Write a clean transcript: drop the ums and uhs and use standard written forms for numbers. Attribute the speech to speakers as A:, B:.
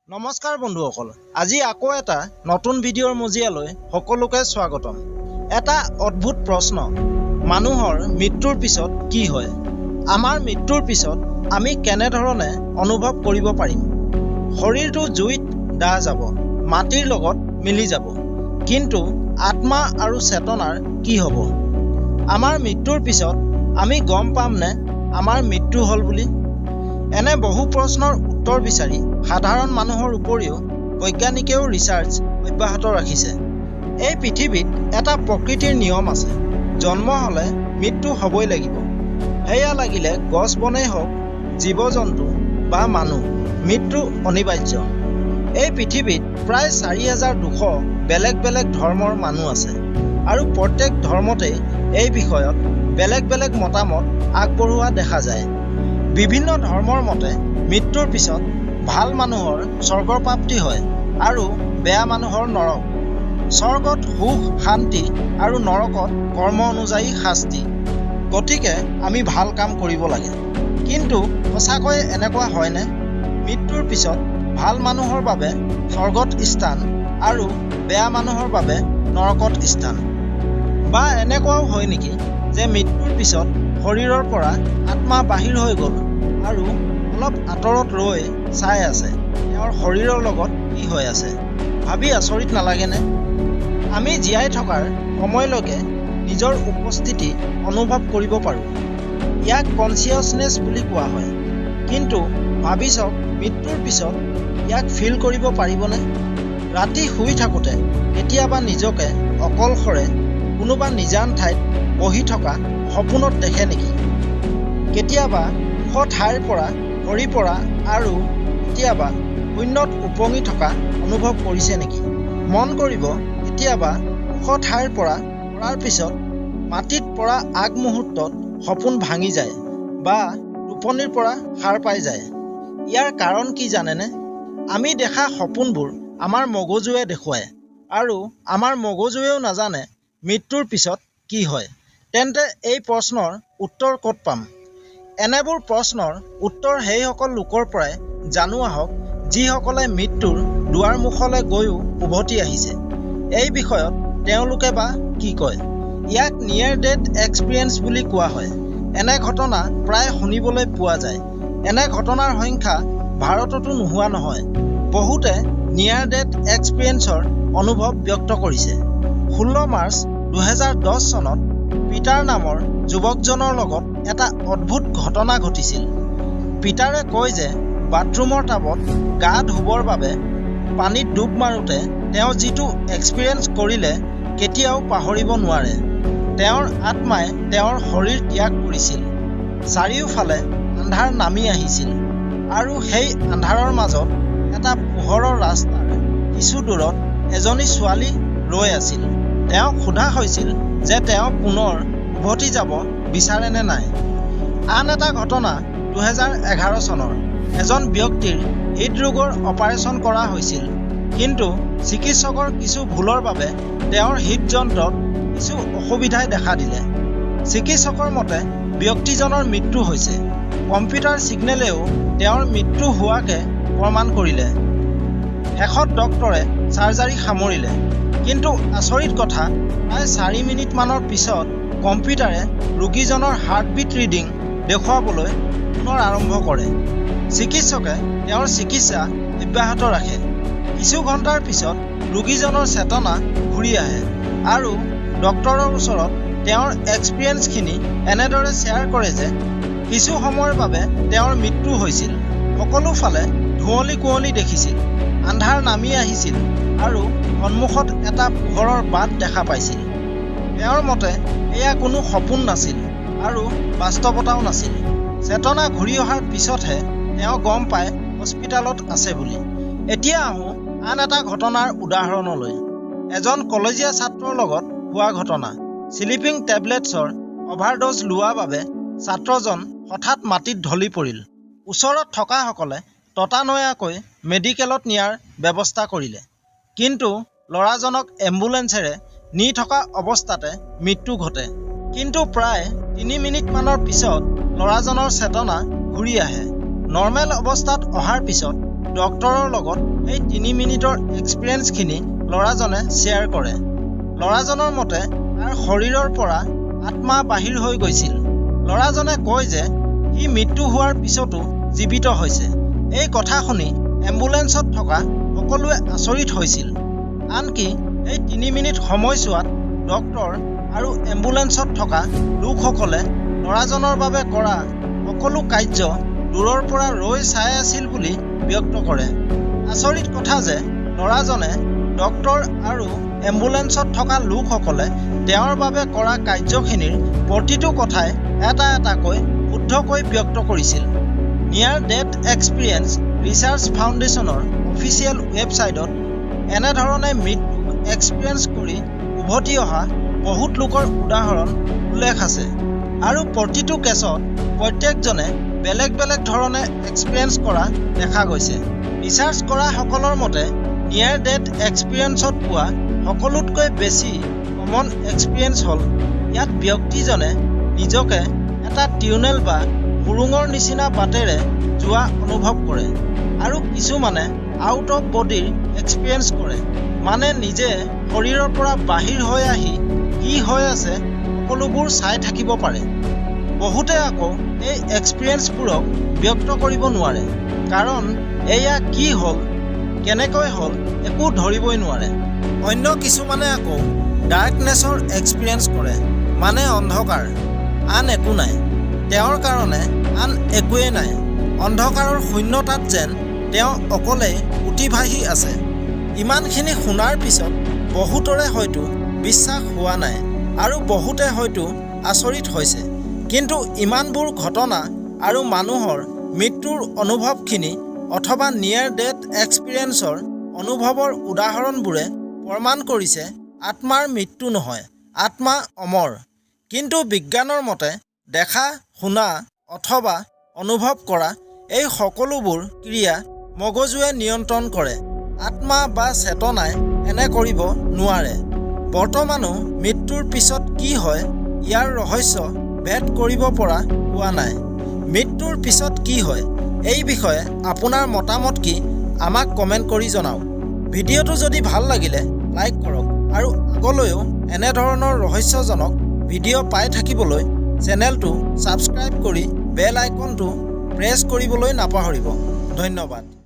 A: নমস্কাৰ বন্ধুসকল, আজি আকৌ এটা নতুন ভিডিঅ'ৰ মজিয়ালৈ সকলোকে স্বাগতম। এটা অদ্ভুত প্ৰশ্ন, মানুহৰ মৃত্যুৰ পিছত কি হয়? আমাৰ মৃত্যুৰ পিছত আমি কেনেধৰণে অনুভৱ কৰিব পাৰিম? শৰীৰটো জুইত দাহ যাব, মাটিৰ লগত মিলি যাব, কিন্তু আত্মা আৰু চেতনাৰ কি হ'ব? আমাৰ মৃত্যুৰ পিছত আমি গম পামনে আমাৰ মৃত্যু হ'ল বুলি? এনে বহু প্ৰশ্নৰ উত্তৰ বিচাৰি সাধাৰণ মানুহৰ উপৰিও বৈজ্ঞানিকেও ৰিচাৰ্চ অব্যাহত ৰাখিছে। এই পৃথিৱীত এটা প্ৰকৃতিৰ নিয়ম আছে, জন্ম হ'লে মৃত্যু হ'বই লাগিব। সেয়া লাগিলে গছ বনেই হওক, জীৱ জন্তু বা মানুহ, মৃত্যু অনিবাৰ্য। এই পৃথিৱীত প্ৰায় 4200 বেলেগ বেলেগ ধৰ্মৰ মানুহ আছে আৰু প্ৰত্যেক ধৰ্মতেই এই বিষয়ত বেলেগ বেলেগ মতামত আগবঢ়োৱা দেখা যায়। বিভিন্ন ধৰ্মৰ মতে মৃত্যুৰ পিছত ভাল মানুহৰ স্বৰ্গৰ প্ৰাপ্তি হয় আৰু বেয়া মানুহৰ নৰক। স্বৰ্গত সুখ শান্তি আৰু নৰকত কৰ্ম অনুযায়ী শাস্তি। গতিকে আমি ভাল কাম কৰিব লাগে। কিন্তু সঁচাকৈয়ে এনেকুৱা হয়নে? মৃত্যুৰ পিছত ভাল মানুহৰ বাবে স্বৰ্গত স্থান আৰু বেয়া মানুহৰ বাবে নৰকত স্থান? বা এনেকুৱাও হয় নেকি যে মৃত্যুৰ পিছত শৰীৰৰ পৰা আত্মা বাহিৰ হৈ গ'ল আৰু অলপ আঁতৰত ৰৈ চাই আছে তেওঁৰ শৰীৰৰ লগত কি হৈ আছে? ভাবি আচৰিত নালাগেনে? আমি জীয়াই থকাৰ সময়লৈকে নিজৰ উপস্থিতি অনুভৱ কৰিব পাৰোঁ। ইয়াক কনচিয়াছনেছ বুলি কোৱা হয়। কিন্তু ভাবি চাওক, মৃত্যুৰ পিছত ইয়াক ফিল কৰিব পাৰিবনে? ৰাতি শুই থাকোঁতে কেতিয়াবা নিজকে অকলশৰে কোনোবা নিজান ঠাইত বহি থকা সপোনত দেখে নেকি? কেতিয়াবা ওখ ঠাইৰ পৰা সৰি পৰা আৰু কেতিয়াবা শূন্যত উপঙি থকা অনুভৱ কৰিছে নেকি? মন কৰিব, কেতিয়াবা ওখ ঠাইৰ পৰা পৰাৰ পিছত মাটিত পৰা আগমুহূৰ্তত সপোন ভাঙি যায় বা টোপনিৰ পৰা সাৰ পাই যায়। ইয়াৰ কাৰণ কি জানেনে? আমি দেখা সপোনবোৰ আমাৰ মগজুৱে দেখুৱায় আৰু আমাৰ মগজুৱেও নাজানে মৃত্যুৰ পিছত কি হয়। তেন্তে এই প্ৰশ্নৰ উত্তৰ ক'ত পাম? এনেবোৰ প্ৰশ্নৰ উত্তৰ সেইসকল লোকৰ পৰাই জানো আহক, যিসকলে মৃত্যুৰ দুৱাৰমুখলৈ গৈও উভতি আহিছে। এই বিষয়ত তেওঁলোকে বা কি কয়? ইয়াক নিয়েৰ ডেথ এক্সপিৰিয়েঞ্চ বুলি কোৱা হয়। এনে ঘটনা প্ৰায় শুনিবলৈ পোৱা যায়। এনে ঘটনাৰ সংখ্যা ভাৰততো নোহোৱা নহয়। বহুতে নিয়েৰ ডেথ এক্সপিৰিয়েঞ্চৰ অনুভৱ ব্যক্ত কৰিছে। 16 মাৰ্চ 2010 চনত পিটাৰ নামৰ যুৱকজনৰ লগত এটা অদ্ভুত ঘটনা ঘটিছিল। পিটাৰে কয় যে বাথৰুমৰ টাবত গা ধুবৰ বাবে পানীত ডুব মাৰোঁতে তেওঁ যিটো এক্সপিৰিয়েঞ্চ কৰিলে কেতিয়াও পাহৰিব নোৱাৰে। তেওঁৰ আত্মাই তেওঁৰ শৰীৰ ত্যাগ কৰিছিল। চাৰিওফালে আন্ধাৰ নামি আহিছিল আৰু সেই আন্ধাৰৰ মাজত এটা পোহৰৰ ৰাস্তাৰ কিছু দূৰত এজনী ছোৱালী ৰৈ আছিল। তেওঁক সোধা হৈছিল যে তেওঁ পুনৰ উভতি যাব বিচাৰে নে নাই। আন এটা ঘটনা 2011 চনৰ। এজন ব্যক্তিৰ হৃদৰোগৰ অপাৰেশ্যন কৰা হৈছিল, কিন্তু চিকিৎসকৰ কিছু ভুলৰ বাবে তেওঁৰ হৃদযন্ত্ৰত কিছু অসুবিধাই দেখা দিলে। চিকিৎসকৰ মতে ব্যক্তিজনৰ মৃত্যু হৈছে। কম্পিউটাৰ ছিগনেলেও তেওঁৰ মৃত্যু হোৱাকে প্ৰমাণ কৰিলে। শেষত ডক্টৰে চাৰ্জাৰী সামৰিলে। কিন্তু আচৰিত কথা, প্ৰায় 4 মিনিটমানৰ পিছত কম্পিউটাৰে ৰোগীজনৰ হাৰ্টবিট ৰিডিং দেখুৱাবলৈ পুনৰ আৰম্ভ কৰে। চিকিৎসকে তেওঁৰ চিকিৎসা অব্যাহত ৰাখে। কিছু ঘণ্টাৰ পিছত ৰোগীজনৰ চেতনা ঘূৰি আহে আৰু ডক্টৰৰ ওচৰত তেওঁৰ এক্সপিৰিয়েঞ্চখিনি এনেদৰে শ্বেয়াৰ কৰে যে কিছু সময়ৰ বাবে তেওঁৰ মৃত্যু হৈছিল। সকলো ফালে ধুঁৱলি কুঁৱলী দেখিছিল, আন্ধাৰ নামি আহিছিল আৰু সন্মুখত এটা পোহৰৰ বাট দেখা পাইছিল। তেওঁৰ মতে এয়া কোনো সপোন নাছিল আৰু বাস্তৱতাও নাছিল। চেতনা ঘূৰি অহাৰ পিছতহে তেওঁ গম পায় হস্পিটেলত আছে বুলি। এতিয়া আহোঁ আন এটা ঘটনাৰ উদাহৰণলৈ। এজন কলেজীয়া ছাত্ৰৰ লগত হোৱা ঘটনা। স্লিপিং টেবলেটছৰ অভাৰড'জ লোৱা বাবে ছাত্ৰজন হঠাৎ মাটিত ঢলি পৰিল। ওচৰত থকাসকলে ততানৈয়াকৈ মেডিকেলত নিয়াৰ ব্যৱস্থা কৰিলে, কিন্তু ল'ৰাজনক এম্বুলেন্সেৰে নি থকা অৱস্থাতে মৃত্যু ঘটে। কিন্তু প্ৰায় 3 মিনিটমানৰ পিছত ল'ৰাজনৰ চেতনা ঘূৰি আহে। নৰ্মেল অৱস্থাত অহাৰ পিছত ডক্টৰৰ লগত এই 3 মিনিটৰ এক্সপিৰিয়েঞ্চখিনি ল'ৰাজনে শ্বেয়াৰ কৰে। ল'ৰাজনৰ মতে তাৰ শৰীৰৰ পৰা আত্মা বাহিৰ হৈ গৈছিল। ল'ৰাজনে কয় যে সি মৃত্যু হোৱাৰ পিছতো জীৱিত হৈছে। এই কথা শুনি এম্বুলেন্সত থকা সকলোৱে আচৰিত হৈছিল। আনকি এই 3 মিনিট সময়ছোৱাত ডক্টৰ আৰু এম্বুলেন্সত থকা লোকসকলে ল'ৰাজনৰ বাবে কৰা সকলো কাৰ্য দূৰৰ পৰা ৰৈ চাই আছিল বুলি ব্যক্ত কৰে। আচৰিত কথা যে ল'ৰাজনে ডক্টৰ আৰু এম্বুলেন্সত থকা লোকসকলে তেওঁৰ বাবে কৰা কাৰ্যখিনিৰ প্ৰতিটো কথাই এটা এটাকৈ শুদ্ধকৈ ব্যক্ত কৰিছিল। নিয়াৰ ডেথ এক্সপিৰিয়েঞ্চ ৰিচাৰ্চ ফাউণ্ডেশ্যনৰ অফিচিয়েল ৱেবছাইটত এনেধৰণে মৃত্যুক এক্সপিৰিয়েঞ্চ কৰি উভতি অহা বহুত লোকৰ উদাহৰণ উল্লেখ আছে আৰু প্ৰতিটো কেছত প্ৰত্যেকজনে বেলেগ বেলেগ ধৰণে এক্সপিৰিয়েঞ্চ কৰা দেখা গৈছে। ৰিচাৰ্চ কৰা সকলৰ মতে নিয়াৰ ডেথ এক্সপিৰিয়েঞ্চত পোৱা সকলোতকৈ বেছি কমন এক্সপিৰিয়েঞ্চ হ'ল ইয়াত ব্যক্তিজনে নিজকে এটা টিউনেল বা সুৰুঙৰ নিচিনা বাটেৰে যোৱা অনুভৱ কৰে আৰু কিছুমানে আউট অফ বডিৰ এক্সপিৰিয়েঞ্চ কৰে, মানে নিজে শৰীৰৰ পৰা বাহিৰ হৈ আহি কি হৈ আছে সকলোবোৰ চাই থাকিব পাৰে। বহুতে আকৌ এই এক্সপিৰিয়েঞ্চবোৰক ব্যক্ত কৰিব নোৱাৰে, কাৰণ এয়া কি হ'ল কেনেকৈ হ'ল একো ধৰিবই নোৱাৰে। অন্য কিছুমানে আকৌ ডাৰ্কনেছৰ এক্সপিৰিয়েঞ্চ কৰে, মানে অন্ধকাৰ, আন একো নাই। তেওঁৰ কাৰণে আন একোৱেই নাই। অন্ধকাৰৰ শূন্যতাত যেন তেওঁ অকলেই উটি আছে। ইমানখিনি শুনাৰ পিছত বহুতৰে হয়তো বিশ্বাস হোৱা নাই আৰু বহুতে হয়তো আচৰিত হৈছে। কিন্তু ইমানবোৰ ঘটনা আৰু মানুহৰ মৃত্যুৰ অনুভৱখিনি অথবা নিয়াৰ ডেথ এক্সপিৰিয়েঞ্চৰ অনুভৱৰ উদাহৰণবোৰে প্ৰমাণ কৰিছে আত্মাৰ মৃত্যু নহয়, আত্মা অমৰ। কিন্তু বিজ্ঞানৰ মতে দেখা, শুনা অথবা অনুভৱ কৰা এই সকলোবোৰ ক্ৰিয়া মগজুৱে নিয়ন্ত্ৰণ কৰে। আত্মা বা চেতনাই এনে কৰিব নোৱাৰে। বৰ্তমানো মৃত্যুৰ পিছত কি হয় ইয়াৰ ৰহস্য ভেদ কৰিব পৰা হোৱা নাই। মৃত্যুৰ পিছত কি হয় এই বিষয়ে আপোনাৰ মতামত কি আমাক কমেণ্ট কৰি জনাওক। ভিডিঅ'টো যদি ভাল লাগিলে লাইক কৰক আৰু আগলৈও এনেধৰণৰ ৰহস্যজনক ভিডিঅ' পাই থাকিবলৈ চেনেলটো ছাবস্ক্ৰাইব কৰি বেল আইকনটো প্ৰেছ কৰিবলৈ নাপাহৰিব। ধন্যবাদ।